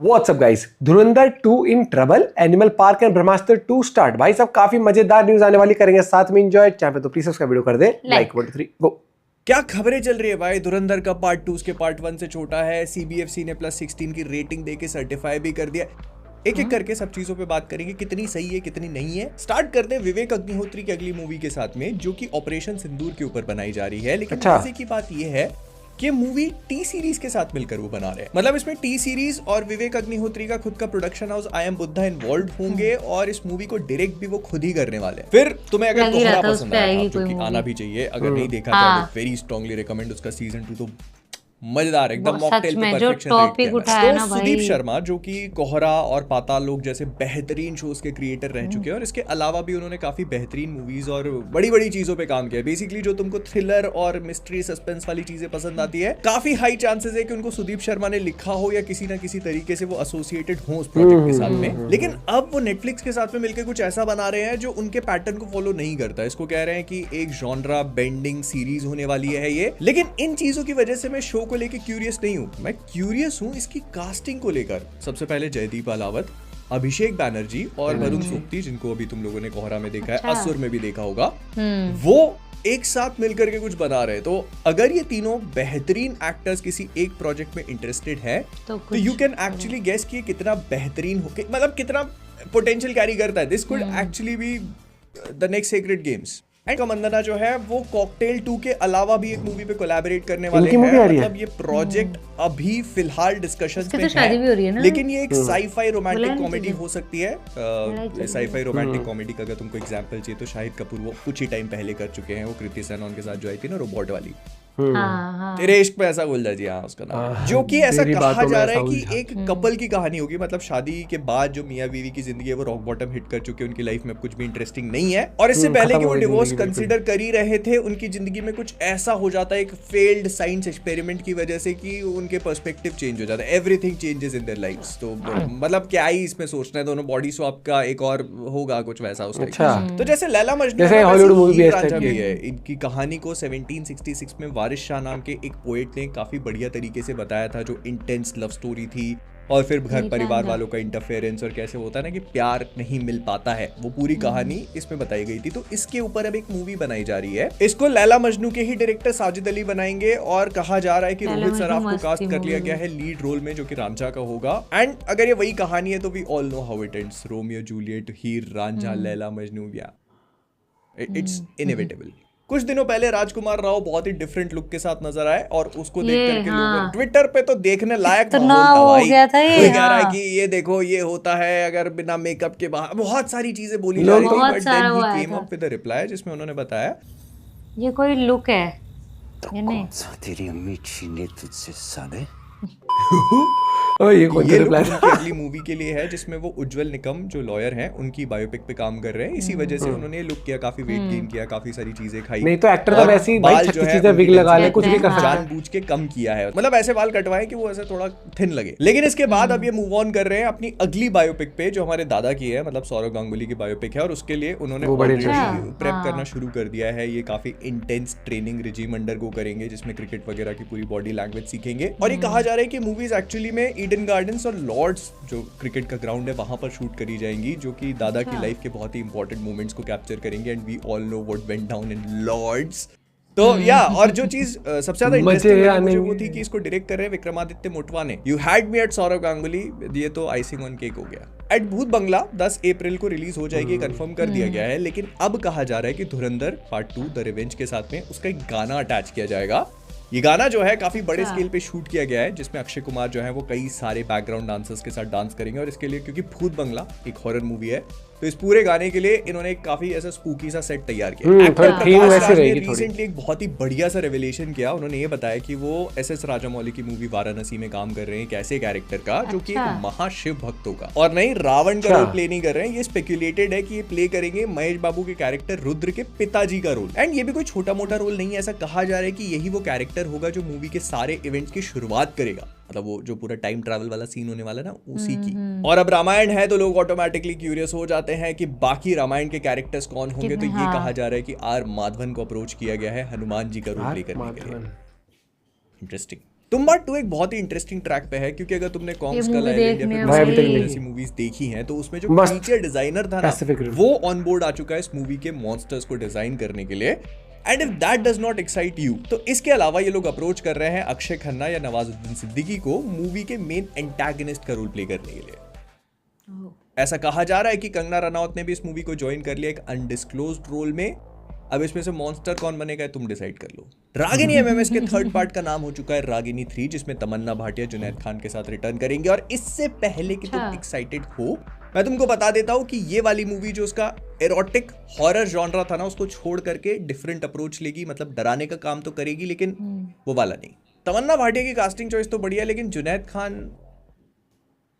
WhatsApp guys, Dhurandhar 2 in trouble, animal park and Brahmastra 2 start. भाई सब काफी मजेदार न्यूज आने वाली, करेंगे साथ में एंजॉय। चैनल पे तो प्लीज उसका वीडियो कर दे लाइक। 1 2 3 गो। क्या खबरें चल रही है भाई। धुरंधर का पार्ट 2 उसके पार्ट 1 से छोटा है। सीबीएफसी ने +16 की रेटिंग देके सर्टिफाई भी कर दिया। एक एक करके सब चीजों पे बात करेंगे, कितनी सही है कितनी नहीं है। स्टार्ट करते हैं विवेक अग्निहोत्री की अगली मूवी के साथ में, जो कि ऑपरेशन सिंदूर के ऊपर बनाई जा रही है। लेकिन मजे की बात यह है कि मूवी टी सीरीज के साथ मिलकर वो बना रहे हैं। मतलब इसमें टी सीरीज और विवेक अग्निहोत्री का खुद का production house I am Buddha involve होंगे और इस मूवी को डायरेक्ट भी वो खुद ही करने वाले हैं। फिर तुम्हें अगर कोहरा पसंद आया, जो कि आना भी चाहिए, अगर नहीं देखा तो वेरी स्ट्रांगली रिकमेंड उसका सीजन 2 तो मजेदार, एकदम मॉकटेल पे परफेक्शन रेट किया है। तो सुदीप शर्मा जो कि कोहरा और पाताल लोक जैसे बेहतरीन शोज के क्रिएटर रह चुके हैं, और इसके अलावा भी उन्होंने काफी बेहतरीन मूवीज और बड़ी बड़ी चीजों पे काम किया है। बेसिकली जो तुमको थ्रिलर और मिस्ट्री सस्पेंस वाली चीजें पसंद आती है, काफी हाई चांसेस है कि उनको सुदीप शर्मा ने लिखा हो या किसी ना किसी तरीके से वो एसोसिएटेड हो उस प्रोजेक्ट के साथ में। लेकिन अब वो नेटफ्लिक्स के साथ में मिलकर कुछ ऐसा बना रहे हैं जो उनके पैटर्न को फॉलो नहीं करता। इसको कह रहे हैं कि एक जॉनरा बेंडिंग सीरीज होने वाली है ये। लेकिन इन चीजों की वजह से मैं शो को लेकर क्यूरियस नहीं हूं। मैं क्यूरियस हूं इसकी कास्टिंग को लेकर। सबसे पहले जयदीप अलावत, अभिषेक बैनर्जी और वरुण सोक्ती, जिनको अभी तुम लोगों ने कोहरा में देखा है, असुर में भी देखा होगा, वो एक साथ मिलकर के कुछ बना रहे हैं। तो अगर ये तीनों बेहतरीन एक्टर्स किसी एक प्रोजेक्ट में इंटरेस्टेड है तो यू कैन एक्चुअली गेस कि कितना बेहतरीन हो, मतलब कितना पोटेंशियल कैरी करता है। This could actually be the next Sacred Games. And Vandana जो है वो कॉकटेल 2 के अलावा भी एक मूवी पे कोलैबोरेट करने वाले हैं। मतलब ये प्रोजेक्ट अभी फिलहाल डिस्कशंस में है, लेकिन ये एक साई-फाई रोमांटिक कॉमेडी हो सकती है। साई-फाई रोमांटिक कॉमेडी का अगर तुमको एग्जांपल चाहिए तो शाहिद कपूर वो कुछ ही टाइम पहले कर चुके हैं। वो कृति सेनन के साथ जो आई थी ना, रोबोट वाली, तेरे इश्क पे ऐसा गुलजा जी, हाँ उसका नाम, जो कि ऐसा कहा जा रहा है कि एक कपल की कहानी होगी। मतलब शादी के बाद जो मियां बीवी की जिंदगी है वो रॉक बॉटम हिट कर चुके हैं, उनकी लाइफ में अब कुछ भी इंटरेस्टिंग नहीं है, और इससे पहले कि वो डिवोर्स कंसीडर कर ही रहे थे, उनकी जिंदगी में कुछ ऐसा हो जाता है एक फेल्ड साइंस एक्सपेरिमेंट की वजह से कि उनके पर्सपेक्टिव चेंज हो जाता है। Everything changes in their lives. तो मतलब क्या ही इसमें सोचना है, दोनों बॉडी स्वैप का एक और होगा कुछ वैसा उसका। तो जैसे लैला मजनू भी है, इनकी कहानी को 1766 में वारिस शाह नाम के एक पोएट ने काफी बढ़िया तरीके से बताया था, जो इंटेंस लव स्टोरी थी और फिर घर परिवार वालों का इंटरफेरेंस और कैसे होता है ना कि प्यार नहीं मिल पाता है, वो पूरी कहानी इसमें बताई गई थी। तो इसके ऊपर अब एक मूवी बनाई जा रही है। इसको लैला मजनू के ही डायरेक्टर साजिद अली बनाएंगे, और कहा जा रहा है कि रोहित सराफ को कास्ट कर लिया गया है लीड रोल में, जो कि रांझा का होगा। एंड अगर ये वही कहानी है तो we all know how it ends. Romeo Juliet, Heer Ranjha, Laila Majnu, it's inevitable. कुछ दिनों पहले राजकुमार राव बहुत ही डिफरेंट लुक के साथ नजर आए, और उसको देख करके लोग ट्विटर पे तो देखने लायक माहौल था। कोई कह रहा है कि ये देखो ये होता है अगर बिना मेकअप के बाहर, बहुत सारी चीजें बोली जा रही थी। But then he came up with a reply जिसमें उन्होंने बताया ये कोई लुक है, ये नहीं। तेरी अम्मी छीने तुझसे साले। ये अगली मूवी के लिए है, जिसमें वो उज्जवल निकम जो लॉयर हैं उनकी बायोपिक पे काम कर रहे हैं। इसी वजह से उन्होंने लुक किया, काफी वेट गेन किया, काफी सारी चीजें खाई। नहीं तो एक्टर तो वैसे ही भाई छत्तीस चीजें विग लगा ले, कुछ भी कर सकता है। जानबूझ के कम किया है, मतलब ऐसे बाल कटवाए कि वो ऐसे थोड़ा थिन लगे। लेकिन इसके बाद अब ये मूव ऑन कर रहे हैं अपनी अगली बायोपिक पे, जो हमारे दादा की है, मतलब सौरव गांगुली की बायोपिक है, और उसके लिए उन्होंने प्रेप करना शुरू कर दिया है। ये काफी इंटेंस ट्रेनिंग रिजीम अंडरगो करेंगे, जिसमें क्रिकेट वगैरह की पूरी बॉडी लैंग्वेज सीखेंगे। और ये कहा जा रहा है कि मूवीज एक्चुअली में ईडन गार्डन्स और लॉर्ड्स जो क्रिकेट का ग्राउंड है वहां पर शूट करी जाएंगी, जो कि दादा की लाइफ के बहुत ही इंपॉर्टेंट मोमेंट्स को कैप्चर करेंगे। And we all know what went down in Lord's. तो या और जो चीज सबसे ज्यादा इंटरेस्टिंग लगी मुझे वो थी कि इसको डायरेक्ट कर रहे हैं Vikramaditya Motwane. You had me at Sourav Ganguly, ये तो आइसिंग ऑन केक हो गया। एट भूत बंगला 10 अप्रैल को रिलीज हो जाएगी, कंफर्म कर दिया गया है। लेकिन अब कहा जा रहा है कि धुरंधर पार्ट 2 द रिवेंज के साथ में उसका एक गाना अटैच किया जाएगा। ये गाना जो है काफी बड़े स्केल पे शूट किया गया है, जिसमें अक्षय कुमार जो है वो कई सारे बैकग्राउंड डांसर्स के साथ डांस करेंगे। और इसके लिए, क्योंकि भूत बंगला एक हॉरर मूवी है, तो इस पूरे गाने के लिए इन्होंने काफी ऐसा स्पूकी सा सेट तैयार किया। रिसेंटली एक बहुत ही बढ़िया सा रेवलेशन किया। उन्होंने ये बताया कि वो एस राजामौली की मूवी वाराणसी में काम कर रहे हैं एक ऐसे कैरेक्टर का जो कि एक महाशिव भक्त होगा, और नहीं रावण का रोल प्ले नहीं कर रहे हैं। ये स्पेक्यूलेटेड है कि ये प्ले करेंगे महेश बाबू के कैरेक्टर रुद्र के पिताजी का रोल। एंड ये भी कोई छोटा मोटा रोल नहीं है, ऐसा कहा जा रहा है कि यही वो कैरेक्टर होगा जो मूवी के सारे इवेंट्स की शुरुआत करेगा। मतलब वो जो पूरा टाइम ट्रैवल वाला सीन होने वाला है ना, उसी की। और अब रामायण है तो लोग ऑटोमेटिकली क्यूरियस हो जाते हैं कि बाकी रामायण के कैरेक्टर्स कौन होंगे। तो ये कहा जा रहा है कि आर माधवन को अप्रोच किया गया है हनुमान जी का रोल प्ले करने के लिए। इंटरेस्टिंग। तुम पार्ट 2 एक बहुत ही इंटरेस्टिंग ट्रैक पे है, क्योंकि अगर तुमने कॉन्ग ये स्कल movie आइलैंड या देखने फिर भाई अभी तक Pacific नहीं। जैसी मूवीज देखी हैं, तो उसमें जो मस्त। फीचर डिजाइनर था ना, Pacific Rim। वो ऑन बोर्ड आ चुका है इस मूवी के मॉन्स्टर्स को डिजाइन करने के लिए। And if that does not excite you, तो इसके अलावा ये लोग अप्रोच कर रहे हैं अक्षय खन्ना या नवाजुद्दीन सिद्दीकी को मूवी के मेन एंटागनिस्ट का रोल प्ले करने के लिए। ऐसा कहा जा रहा है कि कंगना रनौत ने भी इस मूवी को ज्वाइन कर लिया एक अनडिस्क्लोज्ड रोल में। अब इसमें से मॉन्स्टर कौन बनेगा तुम डिसाइड कर लो। रागिनी एमएमएस के थर्ड पार्ट का नाम हो चुका है रागिनी 3, जिसमें तमन्ना भाटिया जुनैद खान के साथ रिटर्न करेंगे। और इससे पहले कि तुम एक्साइटेड हो, मैं तुमको बता देता हूं कि ये वाली मूवी जो उसका एरोटिक हॉरर जॉनरा था ना, उसको छोड़ करके डिफरेंट अप्रोच लेगी। मतलब डराने का काम तो करेगी, लेकिन वो वाला नहीं। तमन्ना भाटिया की कास्टिंग चॉइस तो बढ़िया है, लेकिन जुनैद खान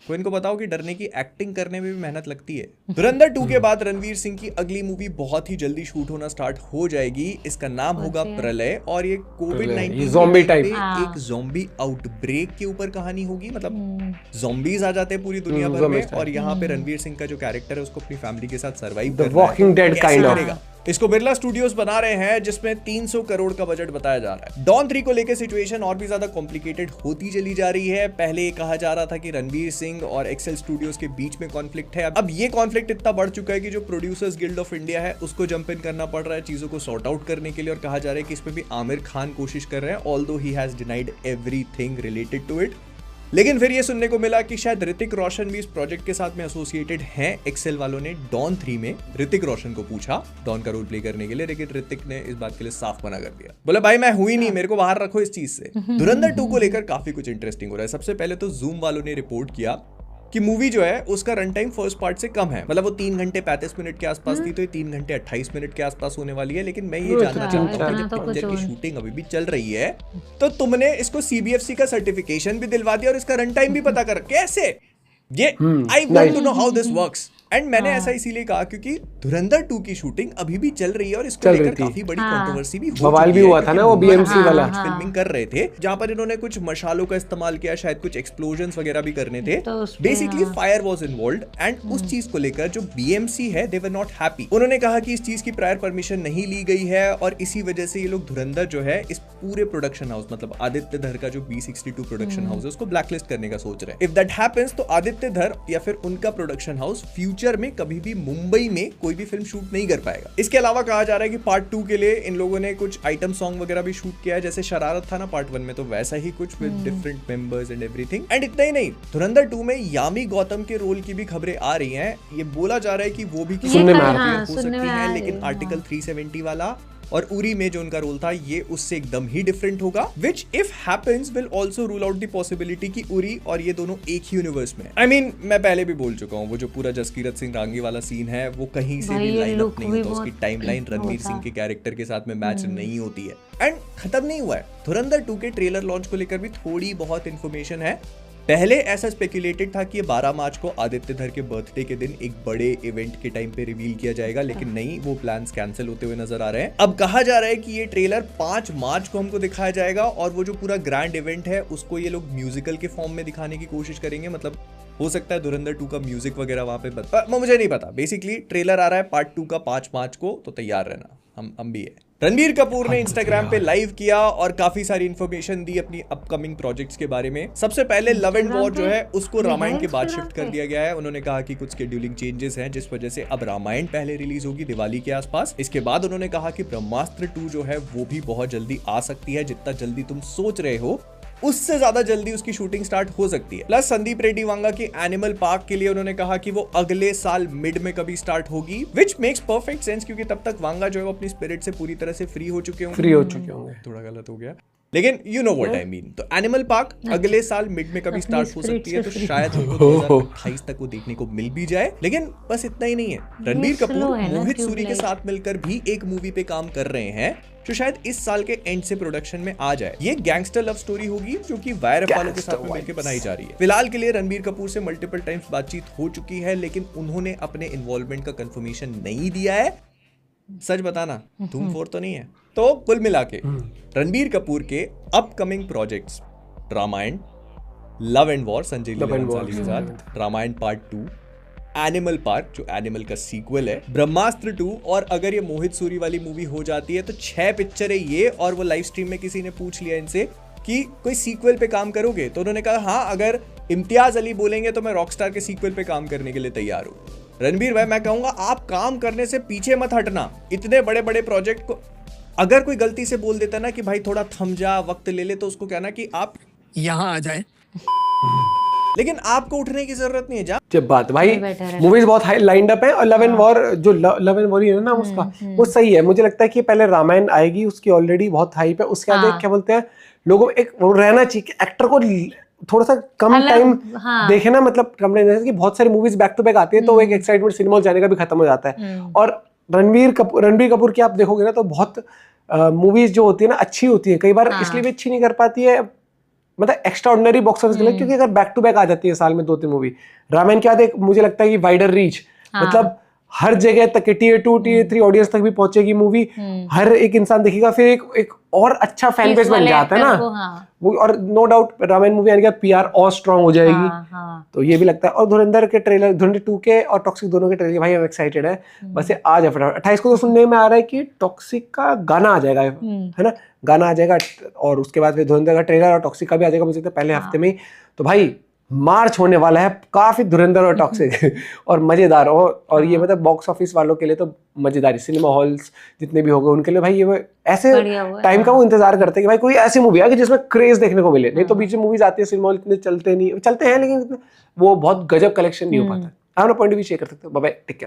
को इनको बताओ कि डरने की एक्टिंग करने में भी मेहनत लगती है। धुरंधर 2 के बाद रणवीर सिंह की अगली मूवी बहुत ही जल्दी शूट होना स्टार्ट हो जाएगी। इसका नाम होगा प्रलय, और ये कोविड-19 zombie type। एक ज़ॉम्बी आउटब्रेक के ऊपर कहानी होगी। मतलब ज़ॉम्बीज आ जाते हैं पूरी दुनिया भर में, और यहाँ पे रणवीर सिंह का जो कैरेक्टर है उसको अपनी फैमिली के साथ सर्वाइव करना है। Walking dead kind of. इसको बिरला स्टूडियोज बना रहे हैं, जिसमें 300 करोड़ का बजट बताया जा रहा है। डॉन 3 को लेकर सिचुएशन और भी ज्यादा कॉम्प्लिकेटेड होती चली जा रही है। पहले ये कहा जा रहा था कि रणवीर सिंह और एक्सेल स्टूडियोज के बीच में कॉन्फ्लिक्ट है। अब ये कॉन्फ्लिक्ट इतना बढ़ चुका है कि जो प्रोड्यूसर्स गिल्ड ऑफ इंडिया है उसको जंप इन करना पड़ रहा है चीजों को सॉर्ट आउट करने के लिए। और कहा जा रहा है कि इसमें भी आमिर खान कोशिश कर रहे हैं, although he has denied everything related to it. लेकिन फिर ये सुनने को मिला कि शायद ऋतिक रोशन भी इस प्रोजेक्ट के साथ में एसोसिएटेड हैं। एक्सेल वालों ने डॉन 3 में ऋतिक रोशन को पूछा डॉन का रोल प्ले करने के लिए, लेकिन ऋतिक ने इस बात के लिए साफ मना कर दिया। बोला भाई मैं हुई नहीं, मेरे को बाहर रखो इस चीज से। धुरंधर 2 को लेकर काफी कुछ इंटरेस्टिंग हो रहा है। सबसे पहले तो जूम वालों ने रिपोर्ट किया कि मूवी जो है उसका रन टाइम फर्स्ट पार्ट से कम है। मतलब वो 3 घंटे 35 मिनट के आसपास थी, तो ये 3 घंटे 28 मिनट के आसपास होने वाली है। लेकिन मैं ये जानना चाहता हूँ कि जब पिक्चर की शूटिंग अभी भी चल रही है, तो तुमने इसको CBFC का सर्टिफिकेशन भी दिलवा दिया और इसका रन टाइम भी पता कर, कैसे? ये I want to know how this works. And मैंने ऐसा इसीलिए कहा क्योंकि धुरंधर 2 की शूटिंग अभी भी चल रही है, और इसको लेकर काफी बड़ी कंट्रोवर्सी भी बवाल भी हुआ था ना, वो BMC वाला फिल्मिंग कर रहे थे, जहां पर इन्होंने कुछ मशालों का इस्तेमाल किया, शायद कुछ एक्सप्लोजन्स वगैरह भी करने थे। Basically fire was involved, and उस चीज को लेकर जो BMC है दे वर नॉट हैप्पी। उन्होंने कहा कि इस चीज की प्रायर परमिशन नहीं ली गई है, और इसी वजह से ये लोग धुरंधर जो है इस पूरे प्रोडक्शन हाउस, मतलब आदित्य धर का जो B62 प्रोडक्शन हाउस है, उसको ब्लैकलिस्ट करने का सोच रहे हैं। इफ दैट हैपेंस, तो आदित्य धर या फिर उनका प्रोडक्शन हाउस फ्यूचर में कभी भी मुंबई में कोई भी फिल्म शूट नहीं कर पाएगा। इसके अलावा कहा जा रहा है कि पार्ट 2 के लिए इन लोगों ने कुछ आइटम सॉन्ग वगैरह भी शूट किया है, जैसे शरारत था ना पार्ट 1 में, तो वैसा ही कुछ with different members and everything. And इतना ही नहीं, धुरंधर 2 में यामी गौतम के रोल की भी खबरें आ रही हैं। ये बोला जा रहा है कि वो भी किसी सुनने में आ रहा है। हो सकती है, लेकिन आर्टिकल 370 वाला और उरी में जो उनका रोल था ये उससे एकदम ही डिफरेंट होगा, which if happens will also rule out the possibility कि उरी और ये दोनों एक ही यूनिवर्स में। I mean, मैं पहले भी बोल चुका हूँ, वो जो पूरा जसकीरत सिंह रांगी वाला सीन है वो कहीं से भी लाइन अप नहीं होता, उसकी टाइमलाइन रणवीर सिंह के कैरेक्टर के साथ में मैच नहीं होती है। एंड खत्म नहीं हुआ है, धुरंधर 2 के ट्रेलर लॉन्च को लेकर भी थोड़ी बहुत इंफॉर्मेशन है। पहले ऐसा स्पेकुलेटेड था कि ये 12 मार्च को आदित्य धर के बर्थडे के दिन एक बड़े इवेंट के टाइम पे रिवील किया जाएगा, लेकिन नहीं, वो प्लान्स कैंसिल होते हुए नजर आ रहे हैं। अब कहा जा रहा है कि ये ट्रेलर 5 मार्च को हमको दिखाया जाएगा, और वो जो पूरा ग्रैंड इवेंट है उसको ये लोग म्यूजिकल के फॉर्म में दिखाने की कोशिश करेंगे। मतलब हो सकता है धुरंधर 2 का म्यूजिक वगैरह वहां पे मुझे नहीं पता। बेसिकली ट्रेलर आ रहा है पार्ट 2 का 5 मार्च को, तो तैयार रहना, हम भी है। रणबीर कपूर ने इंस्टाग्राम पे लाइव किया और काफी सारी इंफॉर्मेशन दी अपनी अपकमिंग प्रोजेक्ट्स के बारे में। सबसे पहले लव एंड वॉर जो है उसको रामायण के बाद शिफ्ट कर दिया गया है। उन्होंने कहा कि कुछ शेड्यूलिंग चेंजेस हैं, जिस वजह से अब रामायण पहले रिलीज होगी दिवाली के आसपास। इसके बाद उन्होंने कहा कि ब्रह्मास्त्र 2 जो है वो भी बहुत जल्दी आ सकती है, जितना जल्दी तुम सोच रहे हो उससे ज्यादा जल्दी उसकी शूटिंग स्टार्ट हो सकती है। प्लस संदीप रेड्डी वांगा की एनिमल पार्क के लिए उन्होंने कहा कि वो अगले साल मिड में कभी स्टार्ट होगी, विच मेक्स परफेक्ट सेंस, क्योंकि तब तक वांगा जो है वो अपनी स्पिरिट से पूरी तरह से फ्री हो चुके होंगे। थोड़ा गलत हो गया, लेकिन you know what I mean. तो एनिमल पार्क अगले साल मिड में कभी स्टार्ट हो सकती है, तो शायद हमको 2028 तक वो देखने को मिल भी जाए। लेकिन बस इतना ही नहीं है, रणबीर कपूर मोहित सूरी के साथ मिलकर भी एक मूवी पे काम कर रहे हैं, जो शायद इस साल के एंड से प्रोडक्शन में आ जाए। ये गैंगस्टर लव स्टोरी होगी, जो कि वायरस वालों के साथ मिलकर बनाई जा रही है। फिलहाल के लिए रणबीर कपूर से मल्टीपल टाइम्स बातचीत हो चुकी है, लेकिन उन्होंने अपने इन्वॉल्वमेंट का कंफर्मेशन नहीं दिया है। सच बताना, धूम 4 तो नहीं है। तो कुल मिला के रणबीर कपूर के upcoming projects Ramayana, Love and War Sanjay Leela Bhansali के साथ, रामायण पार्ट 2, एनिमल पार्क जो एनिमल का सीक्वल है, ब्रह्मास्त्र 2, और अगर ये मोहित सूरी वाली मूवी हो जाती है तो 6 पिक्चर है ये। और वो लाइव स्ट्रीम में किसी ने पूछ लिया इनसे कि कोई सीक्वल पे काम करोगे? तो उन्होंने कहा हाँ, अगर इम्तियाज अली बोलेंगे तो मैं रॉकस्टार के सीक्वल पे काम करने के लिए तैयार हूँ। रणबीर भाई, मैं कहूंगा आप काम करने से पीछे मत हटना। इतने बड़े बड़े प्रोजेक्ट को अगर कोई गलती से बोल देता ना कि भाई थोड़ा थम जा, वक्त ले ले, तो उसको कहना कि आप यहाँ आ जाए, लेकिन आपको उठने की जरूरत नहीं है। जा जब बात भाई, बेटर है। मूवीज बहुत हाई लाइंड अप है और लव एंड वॉर, जो लव एंड वॉर ही है ना उसका, वो सही है। मुझे लगता है कि पहले रामायण आएगी, उसकी ऑलरेडी बहुत हाइप है। उसके बाद क्या बोलते हैं लोगों, एक वो रहना चाहिए एक्टर को थोड़ा सा कम अलग, टाइम हाँ। देखे ना, मतलब कम टाइम, जैसे कि बहुत सारी मूवीज बैक टू बैक आती है तो एक एक्साइटमेंट सिनेमा हॉल जाने का भी खत्म हो जाता है। और रणबीर कपूर की आप देखोगे ना तो बहुत मूवीज जो होती है ना अच्छी होती है, कई बार इसलिए भी अच्छी नहीं कर पाती है, मतलब एक्स्ट्रा ऑर्डिनरी बॉक्स ऑफिस के लिए, क्योंकि अगर बैक टू बैक आ जाती है साल में 2-3 मूवी। रामायण के बाद एक मुझे लगता है कि वाइडर रीच, मतलब हर जगह तक टियर 2 टियर 3 ऑडियंस तक भी पहुंचेगी मूवी, हर एक इंसान देखेगा, फिर एक और अच्छा फैन बेस बन जाता है ना वो। और नो डाउट रामायण मूवी आने के बाद पीआर और स्ट्रांग हो जाएगी। तो ये भी लगता है। और धुरंधर के ट्रेलर, धुरंधर 2 के और टॉक्सिक दोनों के ट्रेलर, भाई हम एक्साइटेड है। बस ये आ जाए फटाफट। 28 को तो सुनने में आ रहा है कि टॉक्सिक का गाना आ जाएगा, है ना, गाना आ जाएगा, और उसके बाद फिर धुरंधर का ट्रेलर और टॉक्सिक का भी आ जाएगा मुझे लगता है पहले हफ्ते में ही। तो भाई मार्च होने वाला है काफी धुरंधर और टॉक्सिक और मजेदार। और ये मतलब बॉक्स ऑफिस वालों के लिए तो मजेदारी, सिनेमा हॉल्स जितने भी होंगे उनके लिए भाई ये ऐसे टाइम का वो इंतजार करते हैं कि भाई कोई ऐसी मूवी आए जिसमें क्रेज देखने को मिले। नहीं तो बीच में मूवीज आती है, सिनेमा हॉल इतने चलते हैं, लेकिन वो बहुत गजब कलेक्शन नहीं हो पाता है। आप अपना पॉइंट भी शेयर कर सकते हो। Bye bye, take care.